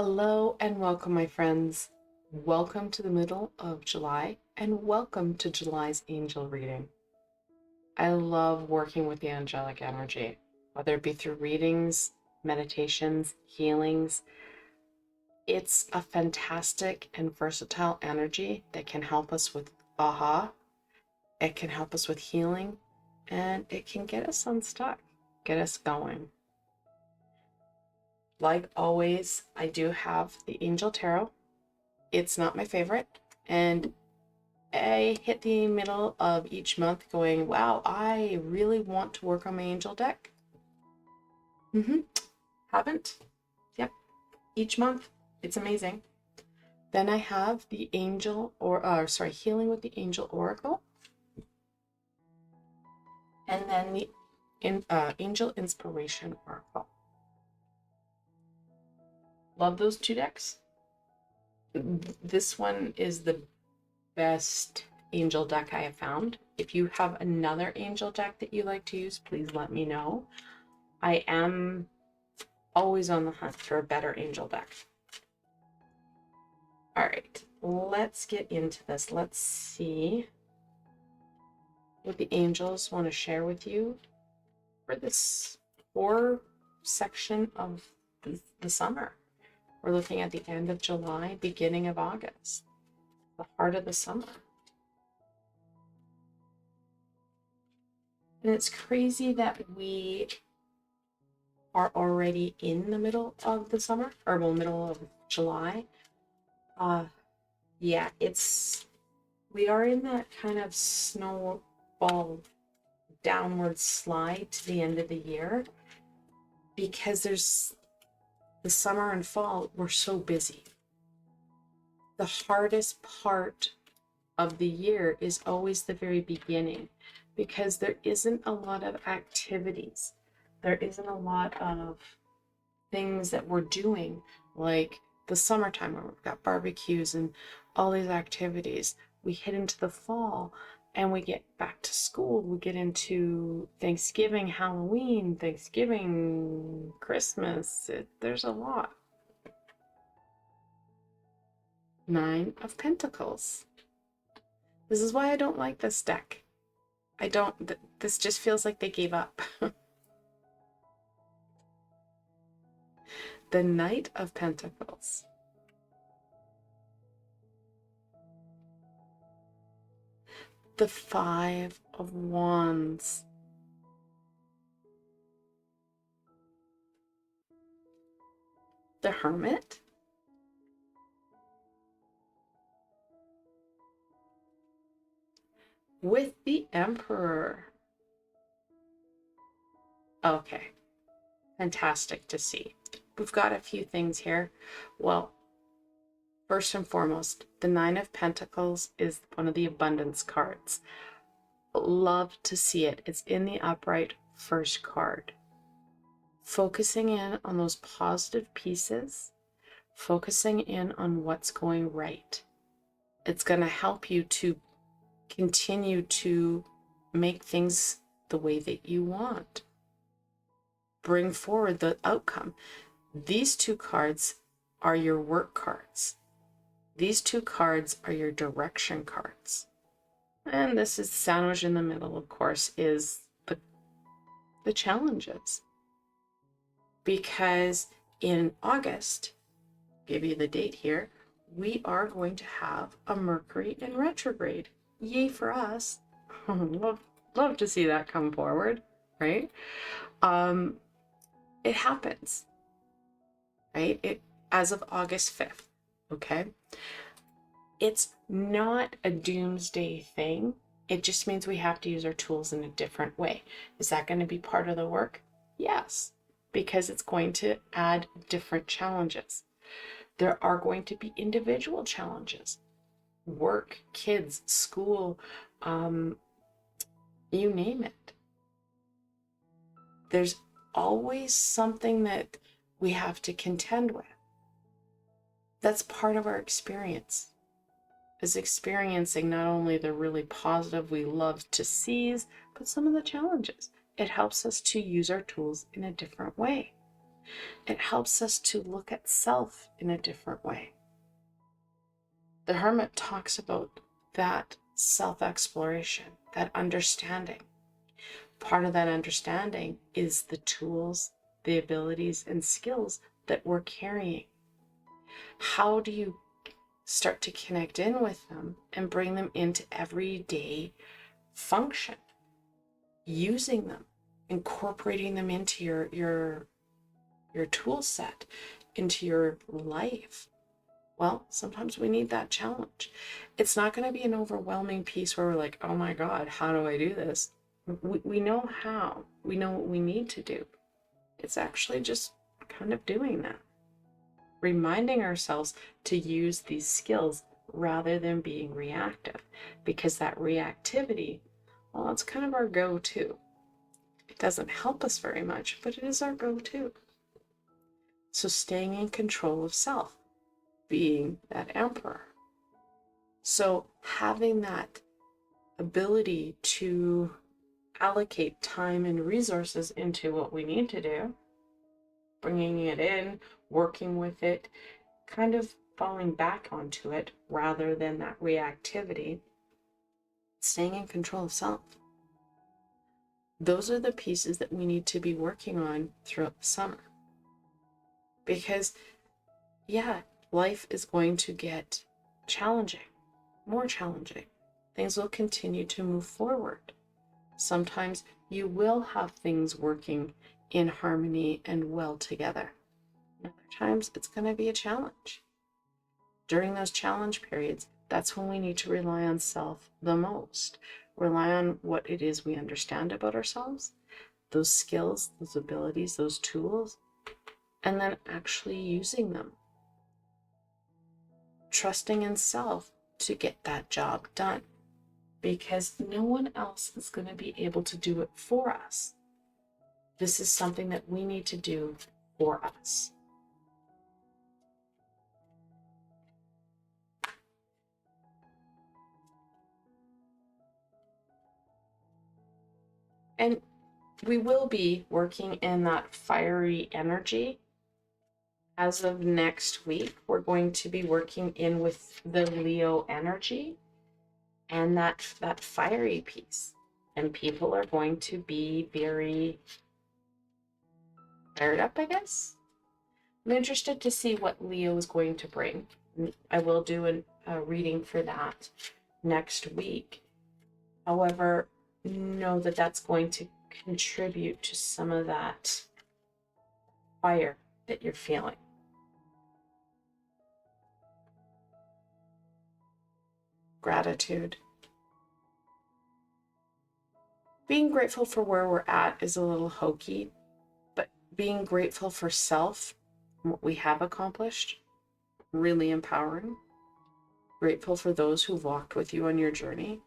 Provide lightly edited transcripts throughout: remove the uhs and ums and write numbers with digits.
Hello and welcome, my friends. Welcome to the middle of July and welcome to July's angel reading. I love working with the angelic energy, whether it be through readings, meditations, healings. It's a fantastic and versatile energy that can help us with it can help us with healing, and it can get us unstuck, get us going. Like always, I do have the Angel Tarot. It's not my favorite, and I hit the middle of each month going, wow, I really want to work on my angel deck. Haven't? Yep. Each month. It's amazing. Then I have the Healing with the Angel Oracle. And then the Angel Inspiration Oracle. Love those two decks. This one is the best angel deck I have found. If you have another angel deck that you like to use, please let me know. I am always on the hunt for a better angel deck. All right, let's get into this. Let's see what the angels want to share with you for this section of the summer. We're looking at the end of July, beginning of August, the heart of the summer. And it's crazy that we are already in the middle of the summer, or middle of July. Yeah, we are in that kind of snowball downward slide to the end of the year, because there's the summer and fall, we're so busy. The hardest part of the year is always the very beginning, because there isn't a lot of activities. There isn't a lot of things that we're doing, like the summertime where we've got barbecues and all these activities. We hit into the fall and we get back to school. We get into Thanksgiving, Halloween, Thanksgiving, Christmas. There's a lot. Nine of Pentacles. This is why I don't like this deck. This just feels like they gave up. The Knight of Pentacles. The Five of Wands. The Hermit. With the Emperor. Okay, fantastic to see. We've got a few things here. Well, first and foremost, the Nine of Pentacles is one of the abundance cards. Love to see it. It's in the upright first card. Focusing in on those positive pieces, focusing in on what's going right. It's going to help you to continue to make things the way that you want. Bring forward the outcome. These two cards are your work cards. These two cards are your direction cards. And this is sandwiched in the middle, of course, is the challenges. Because in August, give you the date here, we are going to have a Mercury in retrograde. Yay for us. love to see that come forward, right? It happens, right? As of August 5th, okay? It's not a doomsday thing. It just means we have to use our tools in a different way. Is that going to be part of the work? Yes, because it's going to add different challenges. There are going to be individual challenges. Work, kids, school, you name it. There's always something that we have to contend with. That's part of our experience, is experiencing not only the really positive we love to seize, but some of the challenges. It helps us to use our tools in a different way. It helps us to look at self in a different way. The Hermit talks about that self-exploration, that understanding. Part of that understanding is the tools, the abilities, and skills that we're carrying. How do you start to connect in with them and bring them into everyday function? Using them, incorporating them into your tool set, into your life. Well, sometimes we need that challenge. It's not going to be an overwhelming piece where we're like, oh my God, how do I do this? We know how. We know what we need to do. It's actually just kind of doing that. Reminding ourselves to use these skills rather than being reactive, because that reactivity, well, it's kind of our go-to. It doesn't help us very much, but it is our go-to. So staying in control of self, being that emperor. So having that ability to allocate time and resources into what we need to do, bringing it in, working with it, kind of falling back onto it rather than that reactivity, staying in control of self. Those are the pieces that we need to be working on throughout the summer. Because, yeah, life is going to get challenging, more challenging. Things will continue to move forward. Sometimes you will have things working in harmony and well together. Other times it's going to be a challenge. During those challenge periods, that's when we need to rely on self the most. Rely on what it is we understand about ourselves, those skills, those abilities, those tools, and then actually using them. Trusting in self to get that job done, because no one else is going to be able to do it for us. This is something that we need to do for us. And we will be working in that fiery energy. As of next week, we're going to be working in with the Leo energy and that fiery piece. And people are going to be very fired up, I guess. I'm interested to see what Leo is going to bring. I will do a reading for that next week. However, know that that's going to contribute to some of that fire that you're feeling. Gratitude. Being grateful for where we're at is a little hokey, but being grateful for self and what we have accomplished, really empowering. Grateful for those who've walked with you on your journey.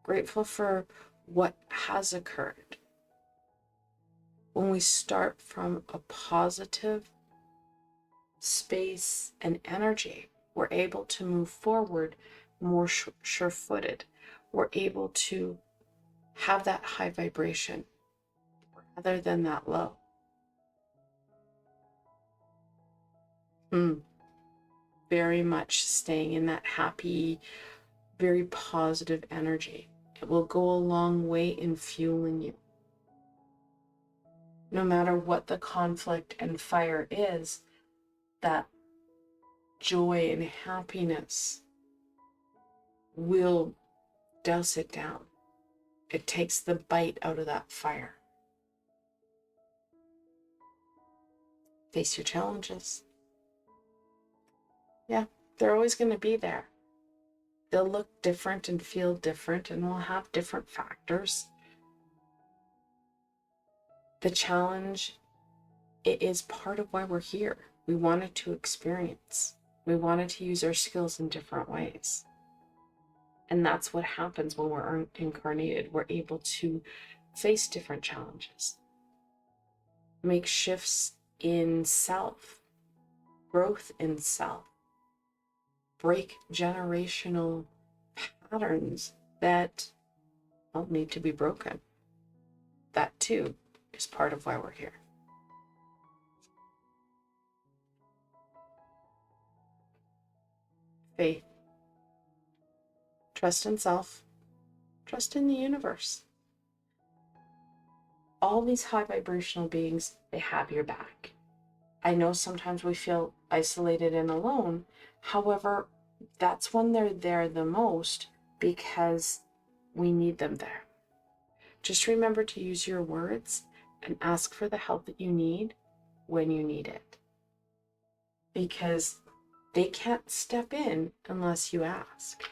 Grateful for what has occurred. When we start from a positive space and energy, we're able to move forward more sure-footed. We're able to have that high vibration rather than that low. Very much staying in that happy, very positive energy. It will go a long way in fueling you. No matter what the conflict and fire is, that joy and happiness will douse it down. It takes the bite out of that fire. Face your challenges. Yeah, they're always going to be there. They'll look different and feel different, and we'll have different factors. The challenge, it is part of why we're here. We wanted to experience. We wanted to use our skills in different ways. And that's what happens when we're incarnated. We're able to face different challenges, make shifts in self, growth in self, break generational patterns that don't need to be broken. That too is part of why we're here. faith, trust in self, trust in the universe. All these high vibrational beings, they have your back. I know sometimes we feel isolated and alone. However, that's when they're there the most because we need them there. Just remember to use your words and ask for the help that you need when you need it. Because they can't step in unless you ask.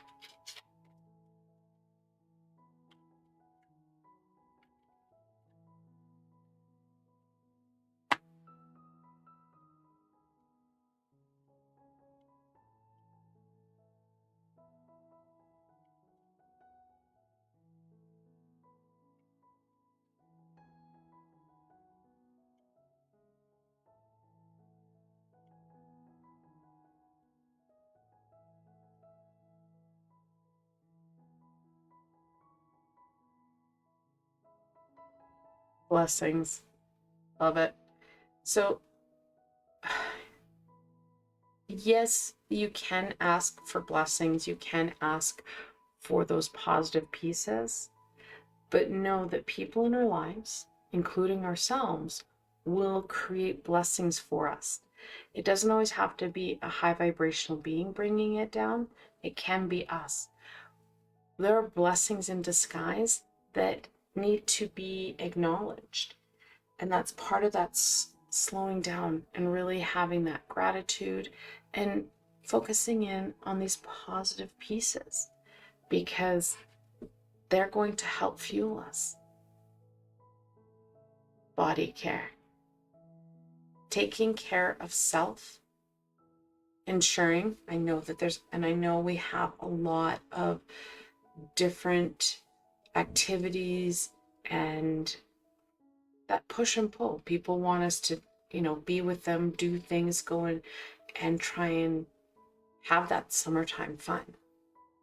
Blessings. Love it. So, yes, you can ask for blessings. You can ask for those positive pieces. But know that people in our lives, including ourselves, will create blessings for us. It doesn't always have to be a high vibrational being bringing it down. It can be us. There are blessings in disguise that need to be acknowledged. And that's part of that slowing down and really having that gratitude and focusing in on these positive pieces, because they're going to help fuel us. Body care. Taking care of self. Ensuring, I know we have a lot of different activities and that push and pull. People want us to, be with them, do things, go and try and have that summertime fun.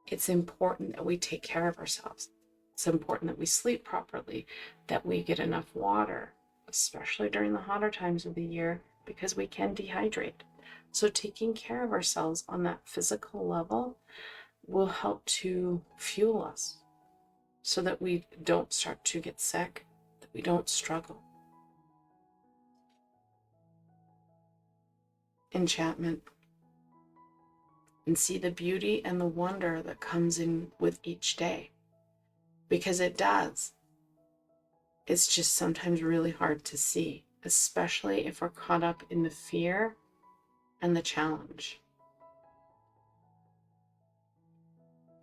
It's important that we take care of ourselves. It's important that we sleep properly, that we get enough water, especially during the hotter times of the year, because we can dehydrate. So taking care of ourselves on that physical level will help to fuel us so that we don't start to get sick, that we don't struggle. Enchantment. And see the beauty and the wonder that comes in with each day. Because it does. It's just sometimes really hard to see, especially if we're caught up in the fear and the challenge.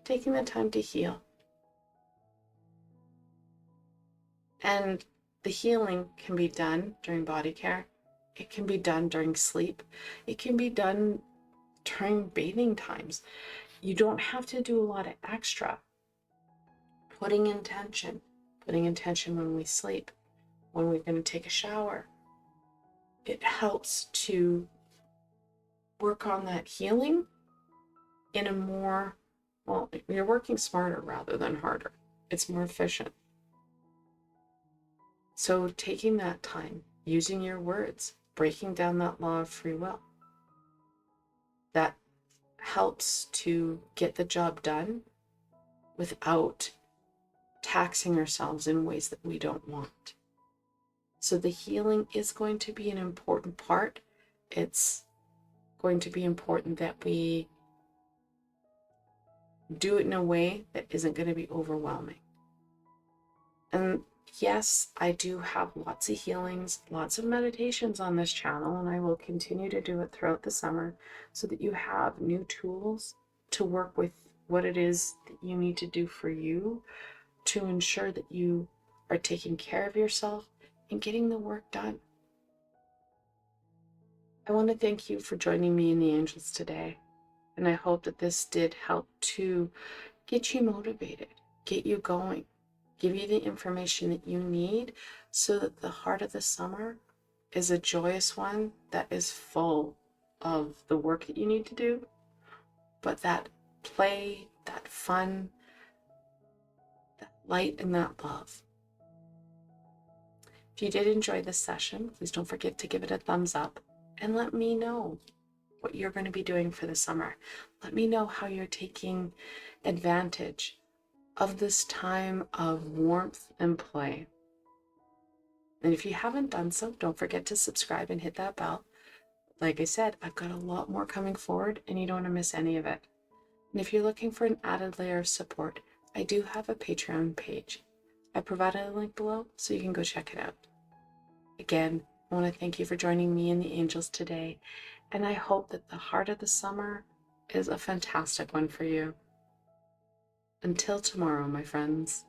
Taking the time to heal. And the healing can be done during body care. It can be done during sleep. It can be done during bathing times. You don't have to do a lot of extra. Putting intention when we sleep, when we're going to take a shower. It helps to work on that healing in a more, you're working smarter rather than harder. It's more efficient. So taking that time, using your words, breaking down that law of free will, that helps to get the job done without taxing ourselves in ways that we don't want. So the healing is going to be an important part. It's going to be important that we do it in a way that isn't going to be overwhelming. And yes, I do have lots of healings, lots of meditations on this channel, and I will continue to do it throughout the summer so that you have new tools to work with what it is that you need to do for you to ensure that you are taking care of yourself and getting the work done. I want to thank you for joining me in the Angels today, and I hope that this did help to get you motivated, get you going, give you the information that you need so that the heart of the summer is a joyous one that is full of the work that you need to do, but that play, that fun, that light, and that love. If you did enjoy this session, please don't forget to give it a thumbs up and let me know. what you're going to be doing for the summer. Let me know how you're taking advantage of this time of warmth and play. And if you haven't done so, don't forget to subscribe and hit that bell. Like I said, I've got a lot more coming forward and you don't want to miss any of it. And if you're looking for an added layer of support, I do have a Patreon page. I provided a link below so you can go check it out. Again, I want to thank you for joining me and the angels today, and I hope that the heart of the summer is a fantastic one for you. Until tomorrow, my friends.